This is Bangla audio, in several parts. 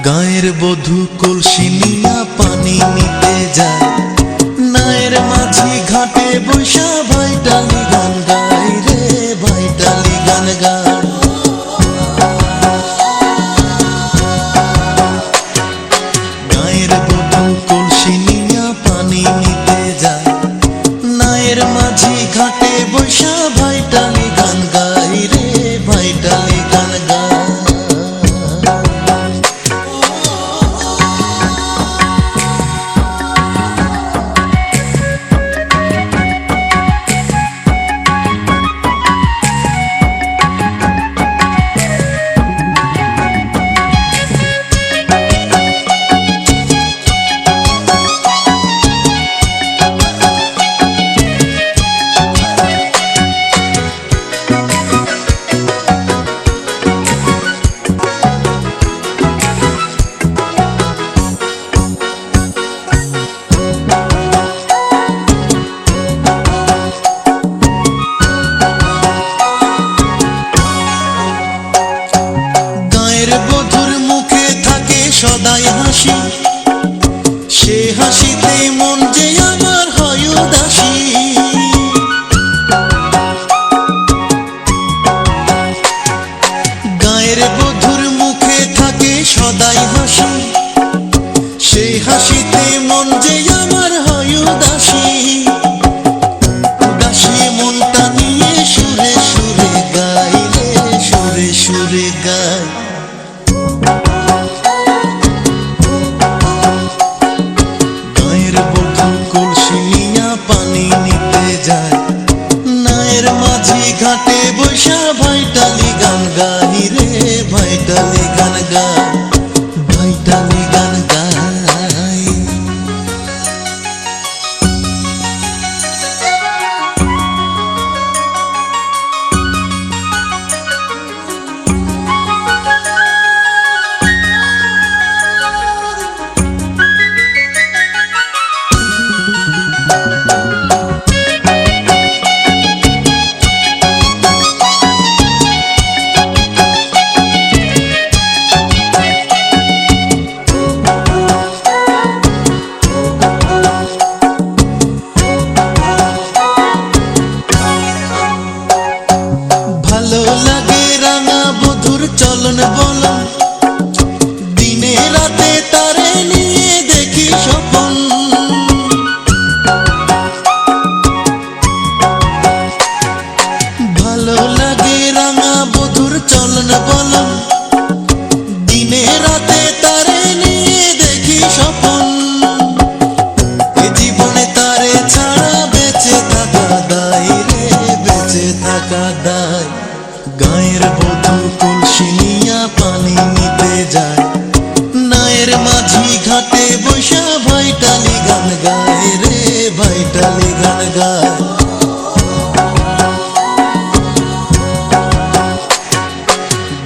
গায়ের বধূ কলসি নিয়া পানি নিতে যায়, নায়ের মাঝি ঘাটে বৈশা ভাইটালি গান গায় রে, ভাইটালি গান গায়। গায়ের বধূ কলসি নিয়া পানি নিতে যায়, নায়ের মাঝি ঘাটে বৈশা ভাইটালি গান গায় রে, ভাইটালি গান গায়। বধুর মুখে থাকে সদাই হাসি, সে হাসিতে মন যে আমার হয় উদাসী। গায়ের বধুর মুখে থাকে সদাই হাসি, সে হাসিতে মন যে আমার হয় উদাসী। উদাসী মনটা নিয়ে সুরে সুরে গাই রে, সুরে সুরে গাই। গায়ের বধূ কলসি নিয়া পানি নিতে যায়, নায়ের মাঝি ঘাটে বৈশা ভাইটালি গান গাই রে, ভাইটালি গান গায়, ভাইটালি গান গায়। ভালো লাগে রাঙা বধুর চলন বলন, দিনে রাতে তারে নিয়ে দেখি স্বপন। ভালো লাগে রাঙা বধুর চলন বলন, দিনে রাতে তারে নিয়ে দেখি স্বপন। এ জীবনে তারে ছাড়া বেঁচে থাকা দায় রে, বেঁচে থাকা দায়। গায়ের বধূ কলসি নিয়া পানি নিতে যায়, নায়ের মাঝি ঘাটে বৈশা ভাইটালি গান গায় রে, ভাইটালি গান গায়।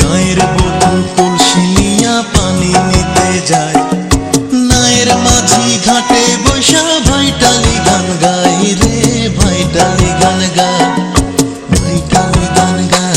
গায়ের বধূ কলসি নিয়া পানি নিতে যায়, নায়ের মাঝি ঘাটে বৈশা ভাইটালি গান গায় রে, ভাইটালি গান গায়, ভাইটালি গান গায়।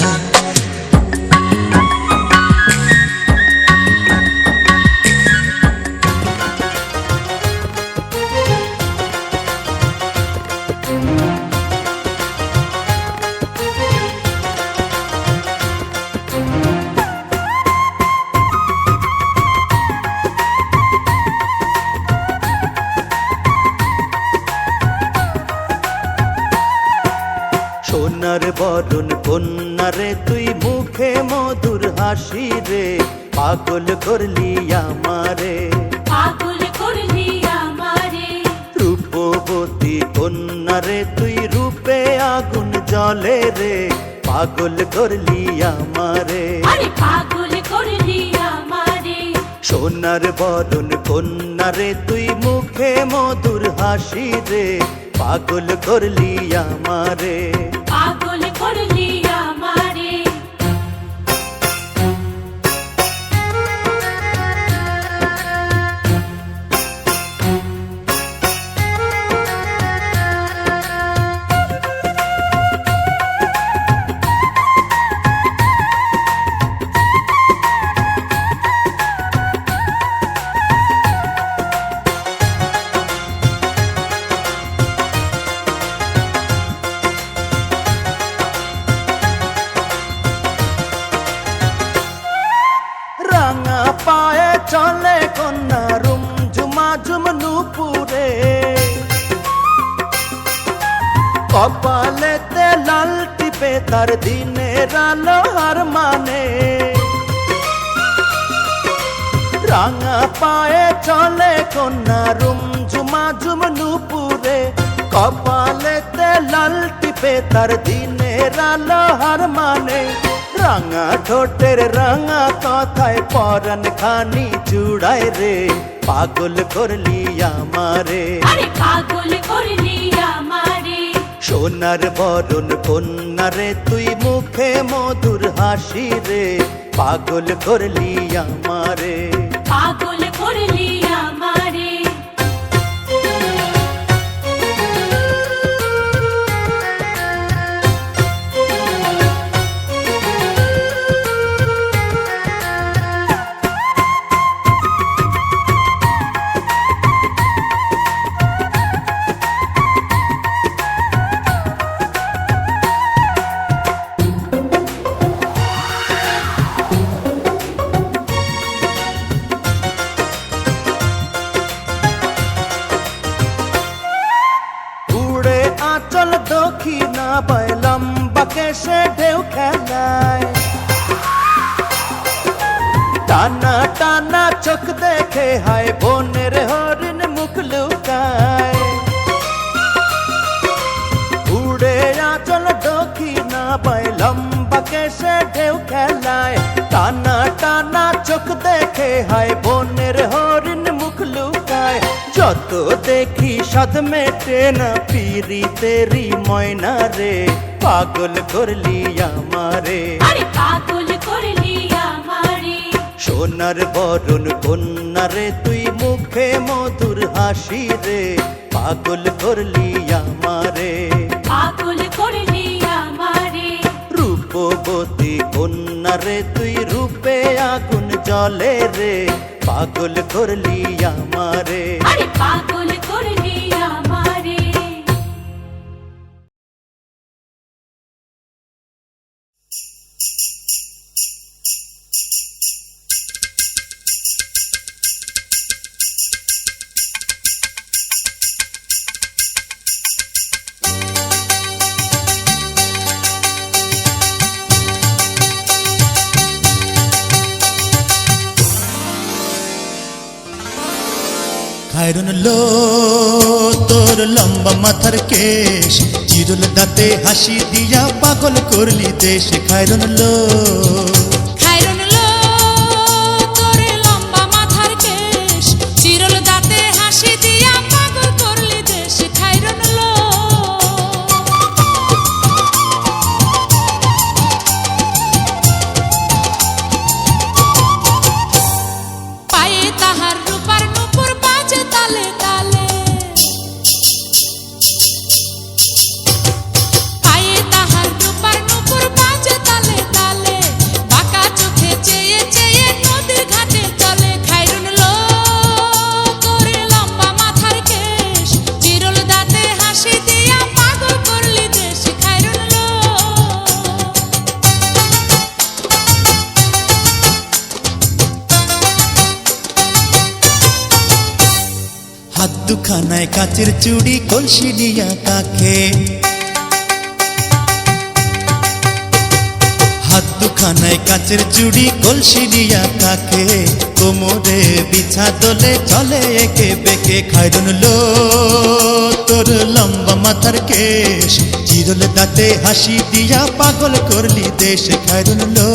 সোনার বরণ কন্যা রে, তুই মুখে মধুর হাসি রে, পাগল করলি আমারে, পাগল করলি আমারে। রূপবতী কন্যা রে, তুই রূপে আগুন জ্বলে রে, পাগল করলি আমারে, আরে পাগল করলি আমারে। সোনার বরণ কন্যা রে, তুই মুখে মধুর হাসি রে, পাগল করলি আমারে, পাগল করলি আমারে। চলে কন্যা রুম ঝুমা ঝুম নুপুরে কপালেতে লাল টিপে তার দিনের আলো হার মানে রাঙা পায়ে চলে কন্যা রুম ঝুমা ঝুম নুপুরে কপালেতে লাল টিপে তার দিনের আলো হার মানে রাঙা ঠোঁটের রাঙা কথায় পরাণ খানি জুড়ায় রে পাগল করলি আমারে আরে পাগল করলি আমারে সোনার বরণ কন্যা রে তুই মুখে মধুর হাসি রে পাগল করলি আমারে পাগল করলি আমারে উড়ে আঁচল দক্ষিণা বায় লম্বা কেশে ঢেউ খেলায় টানা টানা চোখ দেখে হায় বনের হরিণ মুখ লুকায় উড়ে আঁচল দক্ষিণা বায় লম্বা কেশে ঢেউ খেলায় টানা টানা চোখ দেখে হায় বনের হরিণ মুখ লুকায় যত দেখি সাধ মেটে না পিরি তেরি ময়না রে পাগল করলি আমারে আরে পাগল করলি আমারে সোনার বরণ কন্যা রে তুই মুখে মধুর হাসি রে পাগল করলি আমারে পাগল করলি আমারে রূপবতী কন্যা রে তুই রূপে আগুন জ্বলে রে পাগল করলি আমারে আরে পাগল করলি আমারে খায়রন লো তোর লম্বা মাথার কেশ চিরল দাঁতে হাসি দিয়া পাগল করলি দেশ খায়রন লো খায়রন লো তোরে লম্বা মাথার কেশ চিরল দাঁতে হাসি দিয়া পাগল করলি দেশ খায়রন লো পায়ে তাহার রূপার নুপুর বাজে তালে তালে পায়ে তাহার রূপার নুপুর বাজে তালে তালে বাঁকা চোখে চেয়ে চেয়ে নদীর ঘাটে চলে খায়রন লো তোরে লম্বা মাথার কেশ চিরল দাঁতে হাসি দিয়া পাগল করলি দেশ খায়রন লো হাত দুখানায় কাচের চুড়ি কলসি দিয়া কাকে হাত দুখানায় কাচের চুড়ি কলসি দিয়া কাকে কোমরে বিছা দোলে চলে একে বেকে খায়রন লো তোর লম্বা মাথার কেশ চিরল দাঁতে হাসি দিয়া পাগল করলি দেশ খায়রন লো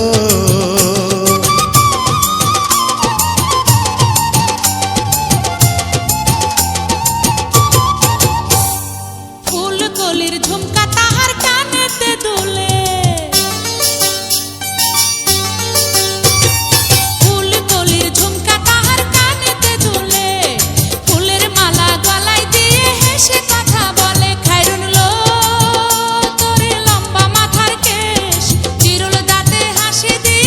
ফুল কলির ঝুমকা তাহার কানেতে দুলে ফুল কলির ঝুমকা তাহার কানেতে দুলে ফুলের মালা গলায় দিয়ে হেসে কথা বলে খায়রন লো তোরে লম্বা মাথার কেশ চিরল দাঁতে হাসি দিয়ে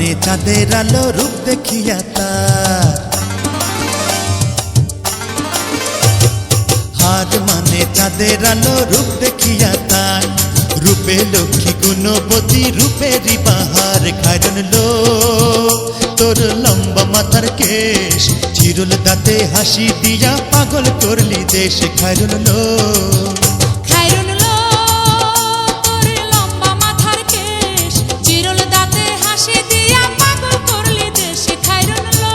মানে চাঁদের আলো রূপ দেখিয়া তার, হার মানে চাঁদের আলো রূপ দেখিয়া তার, রূপে লক্ষ্মী গুণবতী রূপেরই বাহার। খায়রন লো তোর লম্বা মাথার কেশ, চিরুল দাঁতে হাসি দিয়া পাগল করলি দেশ। খায়রন লো খায়রুন লো তোর লম্বা মাথার কেশ, চিরল দাঁতে হাসি দিয়া পাগল করলি দেশ। খায়রুন লো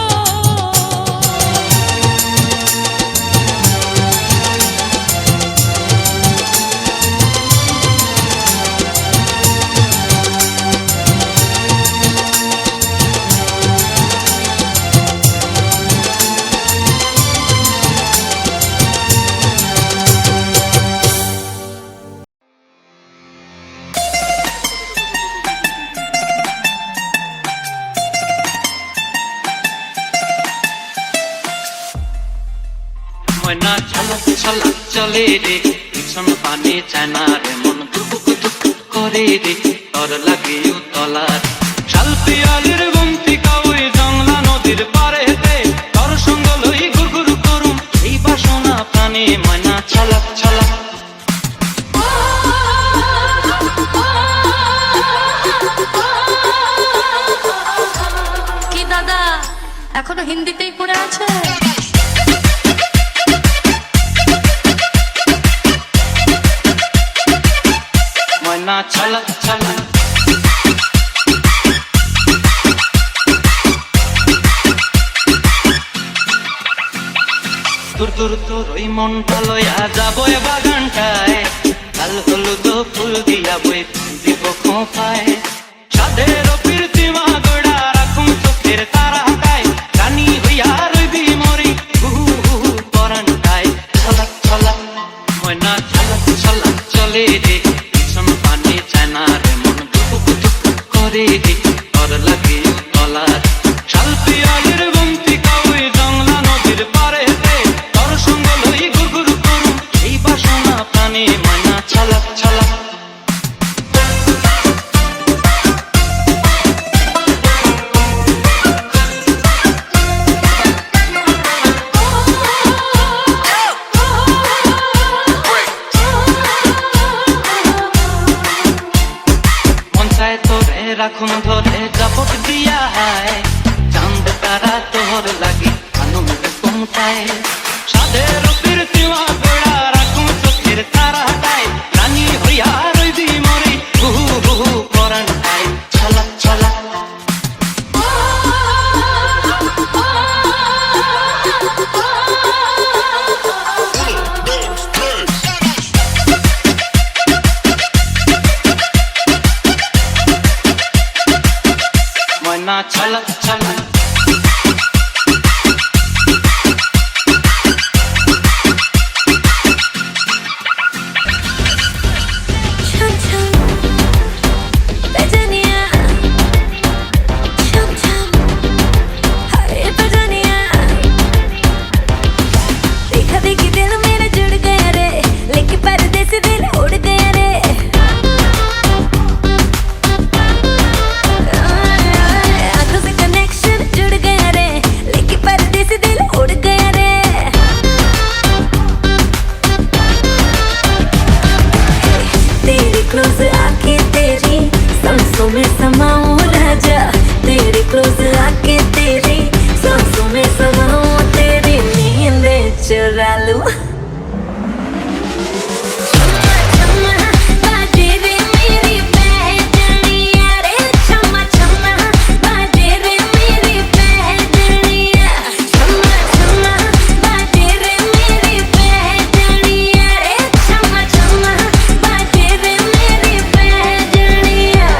ময়না ছলক ছলক চলে রে, ভীষণ পানি চায় না রে, মন দুপুক দুপুক করে রে, তর লাগে তলার। শাল পিয়ালির গুমতি কাউই জংলা নদীর পারে হেতে, তর সঙ্গ লই গুরগুর করুম এই বাসনা প্রাণে। ময়না ছলক ছলক কি দাদা এখনো হিন্দিতেই পড়ে আছে? ময়না ছলক ছলক দূর দূর তোর ওই মনটা লইয়া যাবো এ বাগানটায়, লাল হলুদ ফুল দিয়া বই দিব খোঁপায়। সাধের প্রীতিমা গোড়া রাখুন চোখের তারা হাটায়, রানী হইয়া রইবি মরি হুহু হুহু পরানটায়। ছলক ছলক ময়না ছলক ছলক চলে রে, ভীষণ পানি চায় না রে, মন দুপুক দুপুক করে রে, তর লাগে তলার। শাল পিয়ালির গুমতি কাউই জংলা নদীর পারে হেতে, তর সঙ্গ লই গুরগুর করুম এই বাসনা প্রাণে। ময়না ছলক ছলক মনসায় তোরে রাখুন ধরে জাপট দিয়া হায়, চাঁদ তারা তোর লাগি আনন্দ কমতায়। সাধের প্রীতিমা গোড়া রাখুন চোখের তারা হাটায়, রানী হইয়া রইবি মরি হুহু হুহু পরানটায়। ছলক ছলক ময়না ছলক ছলক ছম ছম বেজনিয়া, ছম ছম হায় বেজনিয়া। देखा देखी दिल मेरा जुड़ गया रे, लेके परदेसी दिल उड़ गया रे। आंखों से कनेक्शन जुड़ गया रे, लेके परदेसी दिल उड़ गया रे। तेरे क्लोज आके तेरी सांसों में समाऊं राजा, तेरे क्लोज आके तेरी सांसों में समाऊं, तेरी नींदें चुरा लूं। छम्मा छम्मा बाजे रे मेरी पैजनिया रे, छम्मा छम्मा बाजे रे मेरी पैजनिया, छम्मा छम्मा बाजे रे मेरी पैजनिया रे, छम्मा छम्मा बाजे रे मेरी पैजनिया।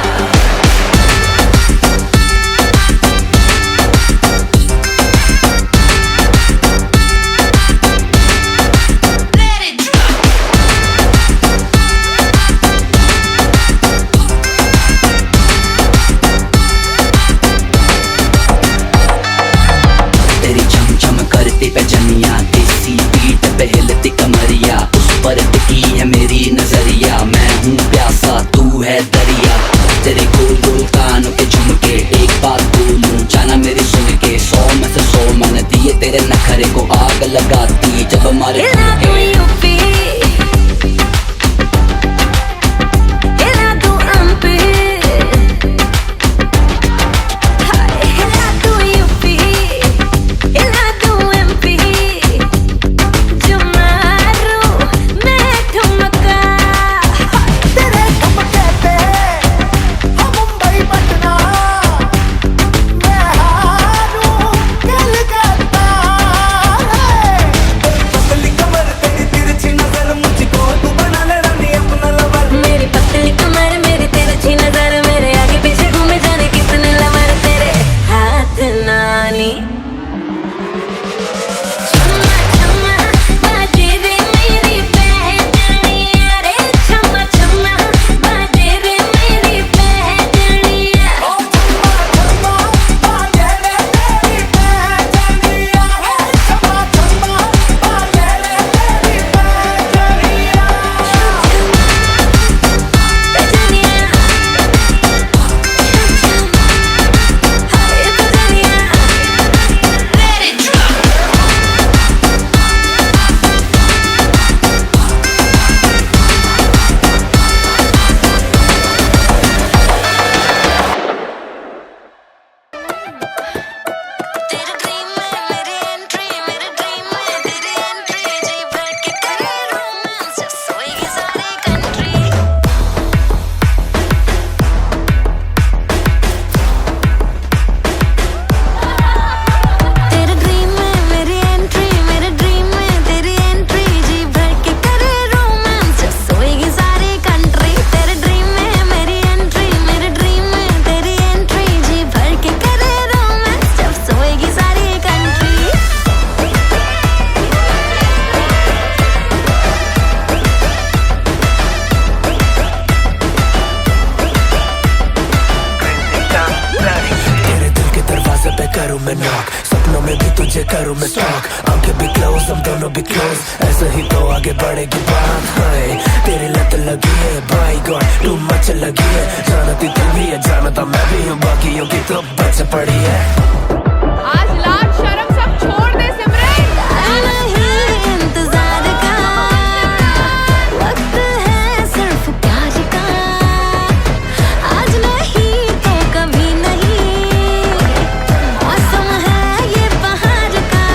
तेरी चम चम करती पहचानिया, देसी बीट पे हिलती कमरिया, उस पर टिकी है मेरी नजरिया। मैं हूँ प्यासा तू है दरिया, तेरे गोल गोल कानों के झुमके, एक बात करूँ मैं नॉक, सपनों में भी तुझे करूँ मैं स्टॉक, आंखें भी क्लोज हम दोनों भी क्लोज, ऐसे ही तो आगे बढ़ेगी बात। हाय तेरी लत लगी है भाई गॉड टू मच लगी है, जानती तू भी है जानता मैं भी हूँ, बाकियों की तो बच पड़ी है। आज लाज शर्म सब छोड़ दे सिमरन। इंतजार का वक्त है सिर्फ प्यार का, आज नहीं तो कभी नहीं, मौसम है ये बहार का।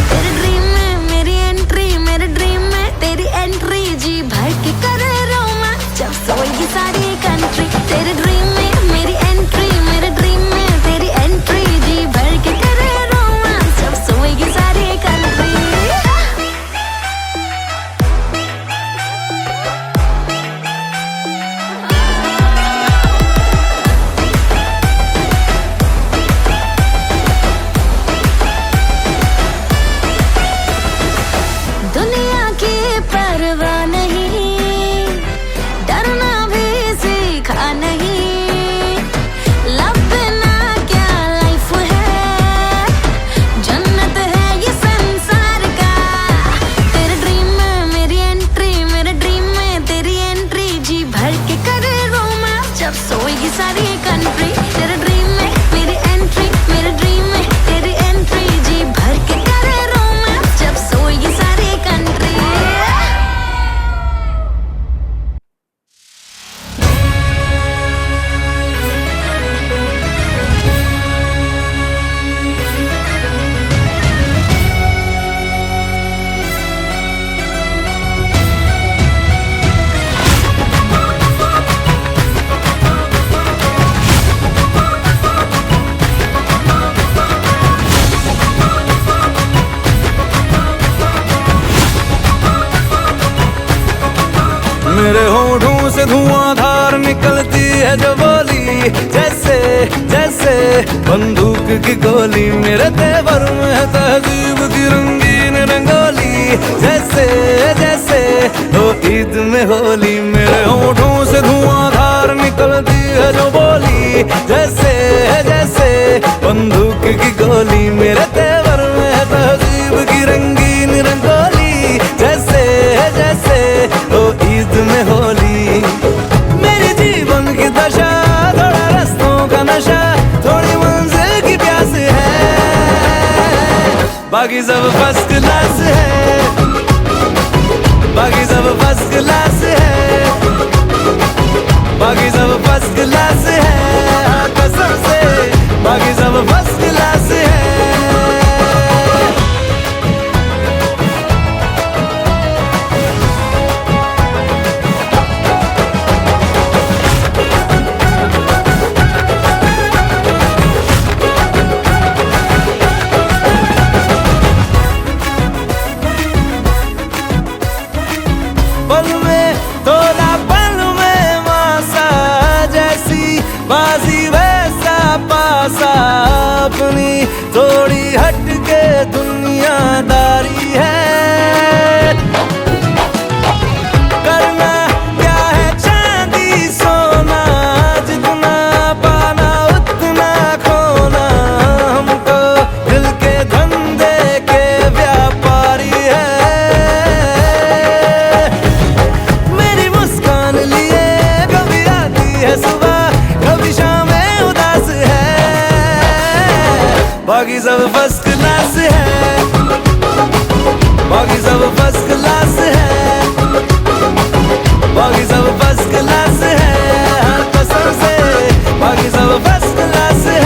तेरे ड्रीम में मेरी एंट्री, मेरे ड्रीम में तेरी एंट्री, जी भर के करे रोमांस जब सोएगी सारी कंट्री। तेरे ड्रीम में मेरी एंट्री, मेरे ड्रीम में तेरी एंट्री, जी भर के करे रोमांस जब सोएगी सारी कंट्री। दुनिया की परवाह नहीं, डरना भी सीखा नहीं, लब बिना क्या लाइफ है, जन्नत है ये संसार का। तेरे ड्रीम में मेरी एंट्री, मेरे ड्रीम में तेरी एंट्री, जी भर के करे रोमांस जब सोएगी सारी कंट्री। तेरे ड्रीम में मेरी एंट्री, मेरे ड्रीम में तेरी एंट्री, जी भर के करे रोमांस जब सोएगी सारी कंट्री। मेरे होठों से धुआंधार निकलती है जो बोली, जैसे जैसे बंदूक की गोली, मेरे तेवर में है तहजीब की रंगीन रंगोली, जैसे जैसे हो ईद में होली। मेरे होठों से धुआंधार निकलती है जो बोली, जैसे जैसे बंदूक की गोली, मेरे तेवर में है तहजीब की रंगीन रंगोली, जैसे जैसे हो ईद में होली। मेरी जीवन की दशा थोड़ा रस्तों का नशा, थोड़ी मंजिल की प्यास है, बाकी सब फर्स्ट क्लास है, बाकी सब फर्स्ट क्लास है, बाकी सब फर्स्ट क्लास है, हाँ कसम से बाकी सब फर्स्ट क्लास है। पल में तोला पल में मासा, जैसी बाजी वैसा पासा, अपनी थोड़ी हट के दुनियादारी है, करना क्या है चांदी सोना, जितना पाना उतना खोना, हम तो दिल के धंधे के व्यापारी है। मेरी मुस्कान लिए कभी आती है सुबह, कभी शाम में उदास है, बाकी सब फर्स्ट क्लास है, बाकी सब फर्स्ट क्लास है, बाकी सब फर्स्ट क्लास है, हाँ कसम से बाकी सब फर्स्ट क्लास है।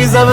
सब